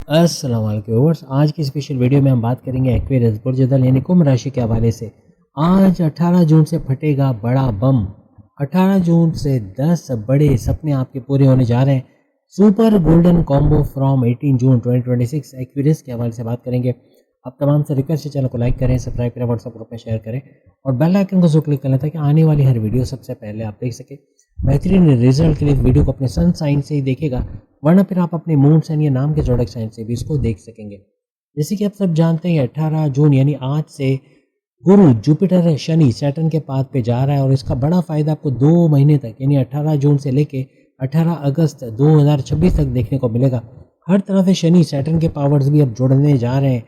अस्सलाम वालेकुम व्यूअर्स। आज की स्पेशल वीडियो में हम बात करेंगे एक्वेरियस बुर्ज-ए-दल यानी कुंभ राशि के हवाले से। आज 18 जून से फटेगा बड़ा बम। 18 जून से 10 बड़े सपने आपके पूरे होने जा रहे हैं। Super golden combo from 18 June 2026 Aquarius के हवाले से बात करेंगे। आप तमाम से रिक्वेस्ट है, चैनल को लाइक करें, सब्सक्राइब करें, व्हाट्सएप ग्रुप में शेयर करें और बेल आइकन को जरूर क्लिक कर लें ताकि आने वाली हर वीडियो सबसे पहले आप देख सकें। बेहतरीन रिजल्ट के लिए इस वीडियो को अपने सन साइन से ही देखेगा, वरना फिर आप अपने मून साइन या नाम के जोड़क साइन से भी इसको देख सकेंगे। जैसे कि आप सब जानते हैं 18 जून यानी आज से गुरु, जुपिटर, शनि, सैटर्न के पाथ पे जा रहा है और इसका बड़ा फायदा आपको 2 महीने तक यानी 18 जून से लेके 18 अगस्त 2026 तक देखने को मिलेगा। हर तरह से शनि, सैटर्न के पावर्स भी अब जुड़ने जा रहे हैं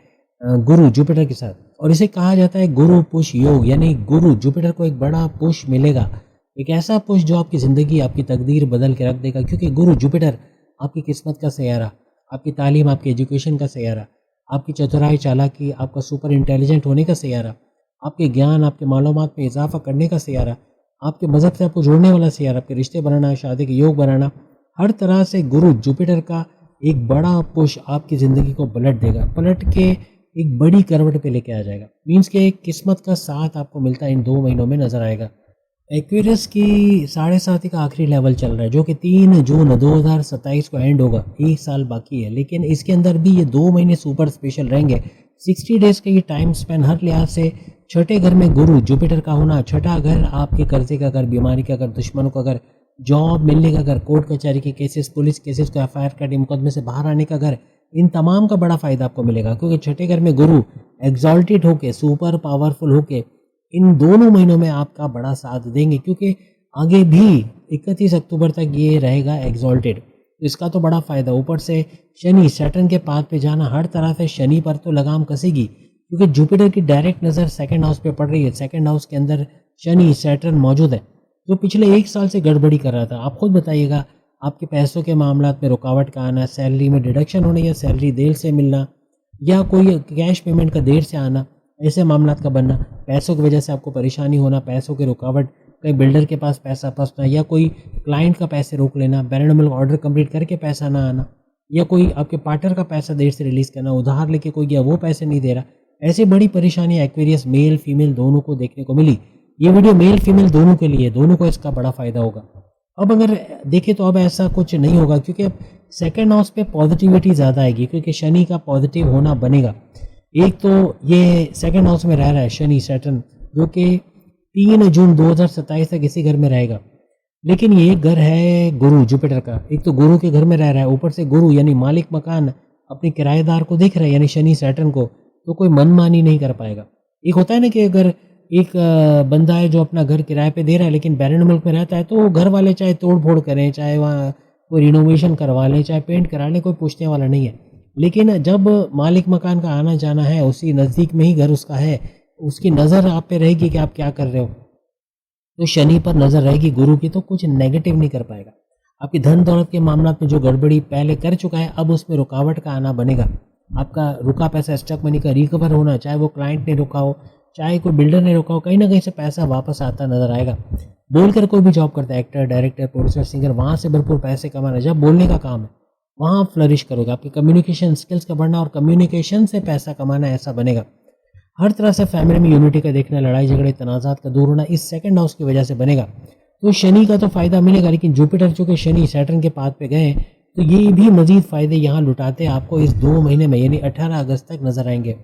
गुरु, जुपिटर के साथ, और इसे कहा जाता है गुरु पुश योग, यानी गुरु जुपिटर को एक बड़ा पुश मिलेगा, एक ऐसा पुश जो आपकी ज़िंदगी, आपकी तकदीर बदल के रख देगा। क्योंकि गुरु जुपिटर आपकी किस्मत का सैयारा, आपकी तालीम, आपकी एजुकेशन का सैयारा, आपकी चतुराई चालाकी, आपका सुपर इंटेलिजेंट होने का सैयारा, आपके ज्ञान, आपके मालूमात में इजाफा करने का सैयारा, आपके मज़हब से आपको जोड़ने वाला सैयारा, आपके रिश्ते बनाना, शादी के योग बनाना, हर तरह से गुरु जुपिटर का एक बड़ा पुश आपकी ज़िंदगी को पलट के एक बड़ी करवट पे लेके आ जाएगा। मीन्स के एक किस्मत का साथ आपको मिलता है इन 2 महीनों में नज़र आएगा। एक्वेरियस की 7.5 का आखिरी लेवल चल रहा है जो कि 3 जून 2027 को एंड होगा। 1 साल बाकी है, लेकिन इसके अंदर भी ये 2 महीने सुपर स्पेशल रहेंगे। 60 डेज का ये टाइम स्पेन हर लिहाज से। छठे घर में गुरु जुपिटर का होना, छठा घर आपके कर्जे का घर, बीमारी का घर, दुश्मनों का घर, जॉब मिलने का घर, कोर्ट कचहरी के केसेस, पुलिस केसेस को एफआईआर का मुकदमे से बाहर आने का घर, इन तमाम का बड़ा फायदा आपको मिलेगा। क्योंकि छठे घर में गुरु एग्जॉल्टेड होके, सुपर पावरफुल होके इन दोनों महीनों में आपका बड़ा साथ देंगे। क्योंकि आगे भी 31 अक्टूबर तक ये रहेगा एग्जॉल्टेड, तो इसका तो बड़ा फायदा। ऊपर से शनि, सैटर्न के पाथ पे जाना हर तरह से शनि पर तो लगाम कसेगी, क्योंकि जुपिटर की डायरेक्ट नज़र सेकंड हाउस पे पड़ रही है। सेकंड हाउस के अंदर शनि, सैटर्न मौजूद है जो पिछले 1 साल से गड़बड़ी कर रहा था। आप खुद बताइएगा, आपके पैसों के मामलात में रुकावट का आना, सैलरी में डिडक्शन होना या सैलरी देर से मिलना, या कोई कैश पेमेंट का देर से आना, ऐसे मामलात का बनना, पैसों की वजह से आपको परेशानी होना, पैसों की रुकावट, कहीं बिल्डर के पास पैसा फंसना, या कोई क्लाइंट का पैसे रोक लेना, बैरनमल ऑर्डर कंप्लीट करके पैसा ना आना, या कोई आपके पार्टनर का पैसा देर से रिलीज़ करना, उधार लेके कोई गया वो पैसे नहीं दे रहा। ऐसी बड़ी परेशानी एक्वेरियस मेल फीमेल दोनों को देखने को मिली। ये वीडियो मेल फीमेल दोनों के लिए, दोनों को इसका बड़ा फ़ायदा होगा। अब अगर देखें तो अब ऐसा कुछ नहीं होगा, क्योंकि अब सेकंड हाउस पे पॉजिटिविटी ज़्यादा आएगी, क्योंकि शनि का पॉजिटिव होना बनेगा। एक तो ये सेकंड हाउस में रह रहा है शनि, सैटर्न, जो कि 3 जून 2027 तक इसी घर में रहेगा। लेकिन ये घर है गुरु जुपिटर का, एक तो गुरु के घर में रह रहा है, ऊपर से गुरु यानी मालिक मकान अपने किराएदार को देख रहा है, यानी शनि सैटर्न को, तो कोई मनमानी नहीं कर पाएगा। एक होता है ना कि अगर एक बंदा है जो अपना घर किराए पे दे रहा है लेकिन बैरन मुल्क में रहता है, तो वो घर वाले चाहे तोड़ फोड़ करें, चाहे वहाँ कोई रिनोवेशन करवा लें, चाहे पेंट करा लें, कोई पूछने वाला नहीं है। लेकिन जब मालिक मकान का आना जाना है, उसी नज़दीक में ही घर उसका है, उसकी नज़र आप पे रहेगी कि आप क्या कर रहे हो, तो शनि पर नज़र रहेगी गुरु की, तो कुछ नेगेटिव नहीं कर पाएगा। आपकी धन दौलत के मामला में जो गड़बड़ी पहले कर चुका है, अब उसमें रुकावट का आना बनेगा। आपका रुका पैसा, स्टक मनी का रिकवर होना, चाहे वो क्लाइंट ने रुका हो, चाहे कोई बिल्डर ने रुका हो, कहीं ना कहीं से पैसा वापस आता नजर आएगा। बोलकर कोई भी जॉब करता है, एक्टर, डायरेक्टर, प्रोड्यूसर, सिंगर, वहाँ से भरपूर पैसे कमाना, जब बोलने का काम है वहाँ फ्लरिश करोगे। आपकी कम्युनिकेशन स्किल्स का बढ़ना और कम्युनिकेशन से पैसा कमाना ऐसा बनेगा। हर तरह से फैमिली में यूनिटी का देखना, लड़ाई झगड़े तनाज़ात का दूर होना इस सेकंड हाउस की वजह से बनेगा। तो शनि का तो फ़ायदा मिलेगा, लेकिन जुपिटर चूँकि शनि सैटर्न के पाथ पे गए तो ये भी मज़ीद फ़ायदे यहाँ लुटाते आपको इस 2 महीने में, यानी 18 अगस्त तक नज़र आएंगे।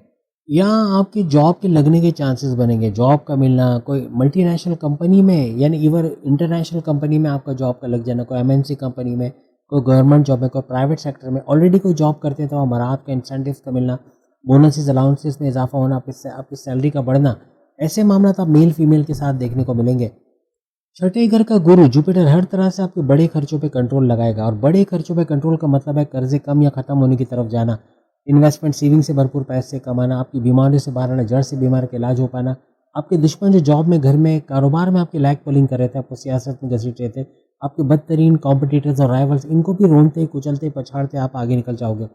यहाँ आपकी जॉब के लगने के चांसेस बनेंगे, जॉब का मिलना, कोई मल्टीनेशनल कंपनी में, यानी इवन इंटरनेशनल कंपनी में आपका जॉब का लग जाना, कोई एमएनसी कंपनी में, कोई गवर्नमेंट जॉब में, कोई प्राइवेट सेक्टर में ऑलरेडी कोई जॉब करते हैं तो अमारात का, इंसेंटिव्स का मिलना, बोनसेस अलाउंसेस में इजाफा होना, आपकी सैलरी का बढ़ना, ऐसे मामला आप मेल फीमेल के साथ देखने को मिलेंगे। छठे घर का गुरु जुपिटर हर तरह से आपके बड़े खर्चों पे कंट्रोल लगाएगा, और बड़े खर्चों पे कंट्रोल का मतलब है कर्जे कम या ख़त्म होने की तरफ जाना, इन्वेस्टमेंट सेविंग से भरपूर पैसे कमाना, आपकी बीमारियों से बाहर आना, जड़ से बीमारी का इलाज हो पाना, आपके दुश्मन जो जॉब में, घर में, कारोबार में आपकी लैग पुलिंग कर रहे थे, आपको सियासत में घसीट रहे थे, आपके बदतरीन कॉम्पिटिटर्स और राइवल्स, इनको भी रोनते कुचलते पछाड़ते आप आगे निकल जाओगे।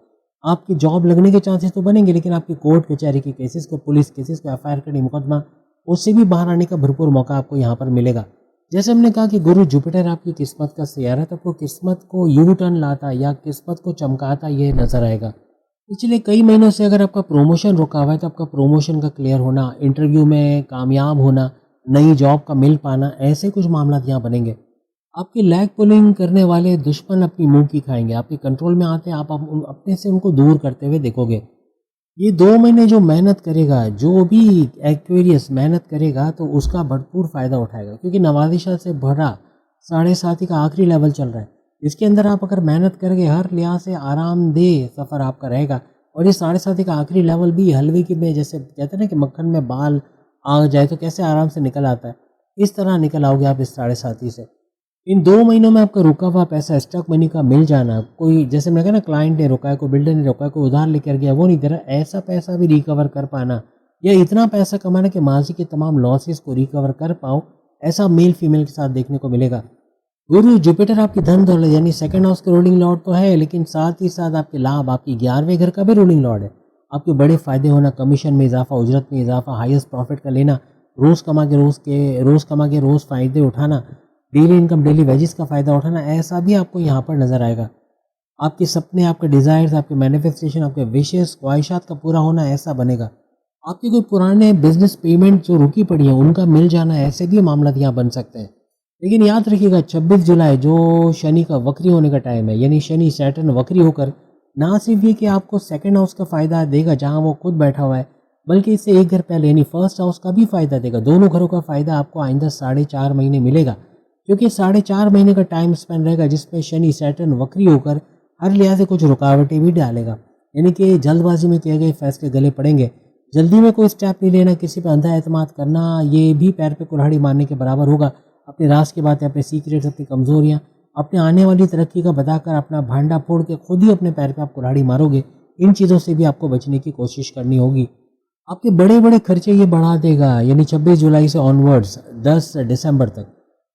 आपकी जॉब लगने के चांसेस तो बनेंगे, लेकिन आपकी कोर्ट कचहरी के केसेस को, पुलिस केसेस को, एफआईआर का मुकदमा, उससे भी बाहर आने का भरपूर मौका आपको यहाँ पर मिलेगा। जैसे हमने कहा कि गुरु जुपिटर आपकी किस्मत का सैयारा है, तो आपको किस्मत को यू टर्न लाता या किस्मत को चमकाता ये नजर आएगा। पिछले कई महीनों से अगर आपका प्रमोशन रुका हुआ है तो आपका प्रमोशन का क्लियर होना, इंटरव्यू में कामयाब होना, नई जॉब का मिल पाना, ऐसे कुछ मामला यहाँ बनेंगे। आपकी लैग पुलिंग करने वाले दुश्मन अपनी मुंह की खाएंगे, आपके कंट्रोल में आते हैं, आप अपने से उनको दूर करते हुए देखोगे। ये 2 महीने जो मेहनत करेगा, जो भी एक्वेरियस मेहनत करेगा तो उसका भरपूर फ़ायदा उठाएगा, क्योंकि नवादिशा से भरा साढ़े साथी का आखिरी लेवल चल रहा है। इसके अंदर आप अगर मेहनत करेंगे, हर लिहाज से आरामदेह सफ़र आपका रहेगा। और ये साढ़े साथी का आखिरी लेवल भी हलवे की में, जैसे कहते हैं ना कि मक्खन में बाल आ जाए तो कैसे आराम से निकल आता है, इस तरह निकल आओगे आप इस साढ़े साथी से। इन 2 महीनों में आपका रुका हुआ पैसा, स्टॉक मनी का मिल जाना, कोई जैसे मैंने कहा ना, क्लाइंट ने रोका है, कोई बिल्डर ने रोका है, कोई उधार लेकर गया वो नहीं दे रहा, ऐसा पैसा भी रिकवर कर पाना, या इतना पैसा कमाना कि माजी के तमाम लॉसेस को रिकवर कर पाओ, ऐसा मेल फीमेल के साथ देखने को मिलेगा। गुरु जुपिटर आपकी धन दौलत यानी सेकंड हाउस के रूलिंग लॉर्ड तो है, लेकिन साथ ही साथ आपके लाभ, आपकी 11वें घर का भी रूलिंग लॉर्ड है। आपके बड़े फायदे होना, कमीशन में इजाफा, उजरत में इजाफा, हाईएस्ट प्रॉफिट का लेना, रोज़ कमा के रोज़ फ़ायदे उठाना, डेली इनकम, डेली वेजेस का फ़ायदा उठाना, ऐसा भी आपको यहाँ पर नज़र आएगा। आपके सपने, आपके डिज़ायर्स, आपके मैनिफेस्टेशन, आपके विशेस, ख्वाहिशात का पूरा होना, ऐसा बनेगा। आपके कोई पुराने बिजनेस पेमेंट जो रुकी पड़ी है उनका मिल जाना, ऐसे भी मामला यहाँ बन सकते हैं। लेकिन याद रखिएगा 26 जुलाई जो शनि का वक्री होने का टाइम है, यानी शनि सैटर्न वक्री होकर ना सिर्फ ये कि आपको सेकंड हाउस का फ़ायदा देगा जहाँ वो खुद बैठा हुआ है, बल्कि इससे एक घर पहले यानी फर्स्ट हाउस का भी फ़ायदा देगा। दोनों घरों का फ़ायदा आपको आइंदा 4.5 महीने मिलेगा, क्योंकि 4.5 महीने का टाइम स्पेंड रहेगा जिसमें शनि सैटर्न वक्री होकर हर लिहाज से कुछ रुकावटें भी डालेगा। यानी कि जल्दबाजी में किए गए फैसले गले पड़ेंगे। जल्दी में कोई स्टेप नहीं लेना, किसी पर अंधा एतमाद करना, ये भी पैर पे कुल्हाड़ी मारने के बराबर होगा। अपने राज की बातें, अपने सीक्रेट्स, अपनी कमज़ोरियाँ, अपने आने वाली तरक्की का बताकर अपना भांडा फोड़ के खुद ही अपने पैर पे आप कुल्हाड़ी मारोगे। इन चीज़ों से भी आपको बचने की कोशिश करनी होगी। आपके बड़े बड़े खर्चे ये बढ़ा देगा, यानी 26 जुलाई से ऑनवर्ड्स 10 दिसंबर तक।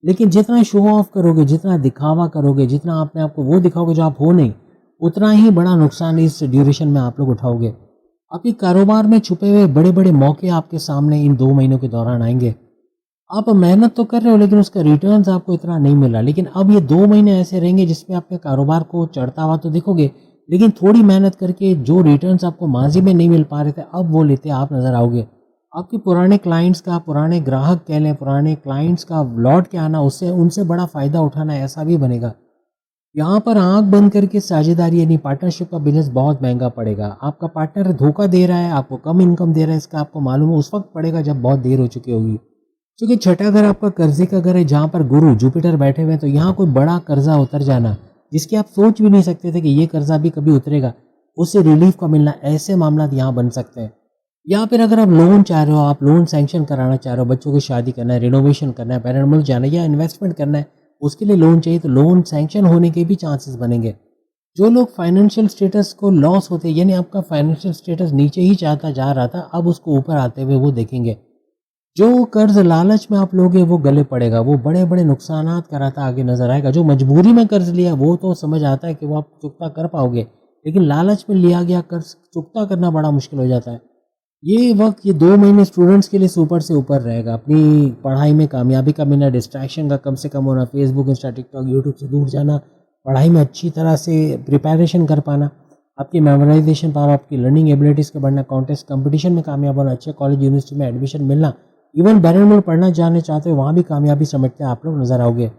लेकिन जितना शो ऑफ करोगे, जितना दिखावा करोगे, जितना अपने आप को वो दिखाओगे जो आप हो नहीं, उतना ही बड़ा नुकसान इस ड्यूरेशन में आप लोग उठाओगे। आपके कारोबार में छुपे हुए बड़े बड़े मौके आपके सामने इन 2 महीनों के दौरान आएंगे। आप मेहनत तो कर रहे हो लेकिन उसका रिटर्न्स आपको इतना नहीं मिल रहा, लेकिन अब ये 2 महीने ऐसे रहेंगे जिसमें अपने कारोबार को चढ़ता हुआ तो दिखोगे, लेकिन थोड़ी मेहनत करके जो रिटर्न्स आपको माजी में नहीं मिल पा रहे थे, अब वो लेते आप नज़र आओगे। आपके पुराने क्लाइंट्स का, पुराने ग्राहक कह लें, पुराने क्लाइंट्स का लौट के आना, उससे उनसे बड़ा फ़ायदा उठाना, ऐसा भी बनेगा। यहाँ पर आंख बंद करके साझेदारी यानी पार्टनरशिप का बिजनेस बहुत महंगा पड़ेगा। आपका पार्टनर धोखा दे रहा है, आपको कम इनकम दे रहा है, इसका आपको मालूम है उस वक्त पड़ेगा जब बहुत देर हो चुकी होगी। क्योंकि छठा घर आपका कर्जे का घर है, जहाँ पर गुरु जुपिटर बैठे हुए हैं, तो यहाँ कोई बड़ा कर्जा उतर जाना जिसकी आप सोच भी नहीं सकते थे कि ये कर्जा भी कभी उतरेगा, उससे रिलीफ का मिलना, ऐसे मामला यहाँ बन सकते हैं। या फिर अगर आप लोन चाह रहे हो, आप लोन सैंक्शन कराना चाह रहे हो, बच्चों की शादी करना है, रिनोवेशन करना है, पैरेंट मुल्क जाना है या इन्वेस्टमेंट करना है, उसके लिए लोन चाहिए, तो लोन सैंक्शन होने के भी चांसेस बनेंगे। जो लोग फाइनेंशियल स्टेटस को लॉस होते, यानी आपका फाइनेंशियल स्टेटस नीचे ही जाता जा रहा था, अब उसको ऊपर आते हुए वो देखेंगे। जो कर्ज लालच में आप लोगे वो गले पड़ेगा, वो बड़े बड़े नुकसानात कराता आगे नजर आएगा। जो मजबूरी में कर्ज लिया वो तो समझ आता है कि वो आप चुकता कर पाओगे, लेकिन लालच में लिया गया कर्ज चुकता करना बड़ा मुश्किल हो जाता है। ये वक्त, ये 2 महीने स्टूडेंट्स के लिए सुपर से ऊपर रहेगा। अपनी पढ़ाई में कामयाबी का मिलना, डिस्ट्रैक्शन का कम से कम होना, फेसबुक, इंस्टा, टिकटॉक, यूट्यूब से दूर जाना, पढ़ाई में अच्छी तरह से प्रिपरेशन कर पाना, आपकी मेमोराइजेशन पावर, आपकी लर्निंग एबिलिटीज़ का बढ़ना, कॉन्टेस्ट कंपटीशन में कामयाब होना, अच्छे कॉलेज यूनिवर्सिटी में एडमिशन मिलना, इवन बैरन में पढ़ना जाने चाहते हो वहाँ भी कामयाबी समेटते आप लोग नजर आओगे।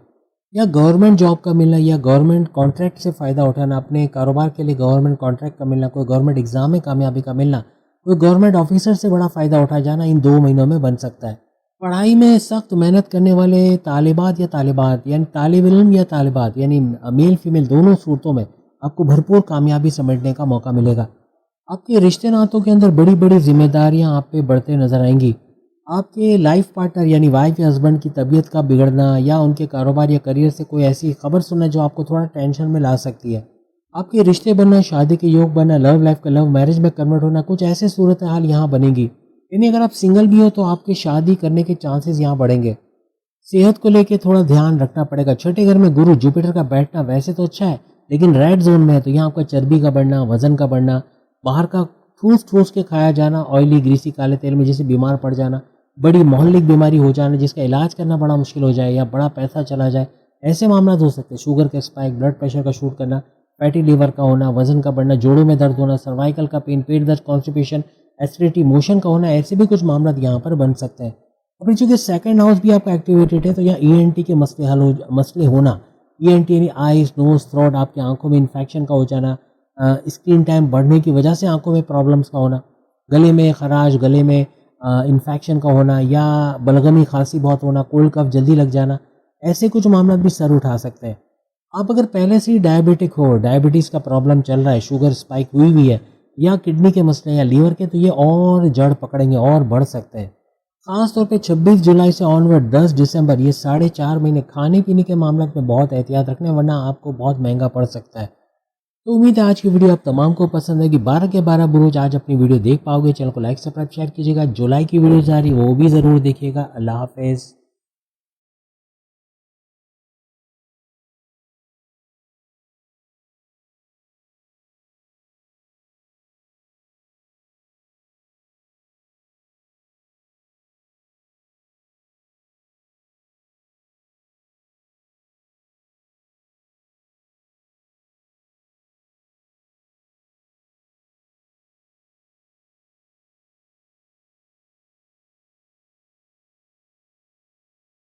या गवर्नमेंट जॉब का मिलना, या गवर्नमेंट कॉन्ट्रैक्ट से फ़ायदा उठाना, अपने कारोबार के लिए गवर्नमेंट कॉन्ट्रैक्ट का मिलना, कोई गवर्नमेंट एग्जाम में कामयाबी का मिलना, कोई गवर्नमेंट ऑफिसर से बड़ा फ़ायदा उठा जाना, इन 2 महीनों में बन सकता है। पढ़ाई में सख्त मेहनत करने वाले तालिबात या तालिबात, यानी तालिब इल्म या तालिबात, यानी मेल फीमेल दोनों सूरतों में आपको भरपूर कामयाबी समेटने का मौका मिलेगा। आपके रिश्ते नातों के अंदर बड़ी बड़ी जिम्मेदारियां आप पे बढ़ते नजर आएंगी। आपके लाइफ पार्टनर यानी वाइफ या हस्बैंड की तबीयत का बिगड़ना, या उनके कारोबार या करियर से कोई ऐसी खबर सुनना जो आपको थोड़ा टेंशन में ला सकती है। आपके रिश्ते बनना, शादी के योग बनना, लव लाइफ का लव मैरिज में कन्वर्ट होना, कुछ ऐसे सूरत हाल यहाँ बनेगी। यानी अगर आप सिंगल भी हो तो आपके शादी करने के चांसेस यहाँ बढ़ेंगे। सेहत को लेके थोड़ा ध्यान रखना पड़ेगा। छठे घर में गुरु जुपिटर का बैठना वैसे तो अच्छा है, लेकिन रेड जोन में है, तो यहाँ आपका चर्बी का बढ़ना, वजन का बढ़ना, बाहर का ठूस ठूस के खाया जाना, ऑयली ग्रीसी काले तेल में जिससे बीमार पड़ जाना, बड़ी मोहल्लिक बीमारी हो जाना जिसका इलाज करना बड़ा मुश्किल हो जाए, या बड़ा पैसा चला जाए, ऐसे मामला हो सकते हैं। शुगर का स्पाइक, ब्लड प्रेशर का शूट करना, फैटी लीवर का होना, वजन का बढ़ना, जोड़ों में दर्द होना, सर्वाइकल का पेन, पेट दर्द, कॉन्स्टिपेशन, एसिडिटी, मोशन का होना, ऐसे भी कुछ मामला यहाँ पर बन सकते हैं। और फिर चूंकि सेकंड हाउस भी आपका एक्टिवेटेड है तो यहाँ ईएनटी के मसले होना, ईएनटी यानी आइज, नोज, थ्रोट, आपकी आंखों में इन्फेक्शन का हो जाना, स्क्रीन टाइम बढ़ने की वजह से आंखों में प्रॉब्लम्स का होना, गले में खराश, गले में इन्फेक्शन का होना या बलगमी खांसी बहुत होना, कोल्ड कफ जल्दी लग जाना, ऐसे कुछ मामला भी सर उठा सकते हैं। आप अगर पहले से ही डायबिटिक हो, डायबिटीज़ का प्रॉब्लम चल रहा है, शुगर स्पाइक हुई हुई है या किडनी के मसले या लीवर के, तो ये और जड़ पकड़ेंगे और बढ़ सकते हैं। ख़ास तौर पे 26 जुलाई से ऑनवर्ड 10 दिसंबर ये 4.5 महीने खाने पीने के मामले में बहुत एहतियात रखने, वरना आपको बहुत महंगा पड़ सकता है। तो उम्मीद है आज की वीडियो आप तमाम को पसंद है कि 12 के 12 बुरुज आज अपनी वीडियो देख पाओगे। चैनल को लाइक सब्सक्राइब शेयर कीजिएगा। जुलाई की वीडियो जा रही है वो भी ज़रूर देखिएगा। अल्लाह हाफिज़।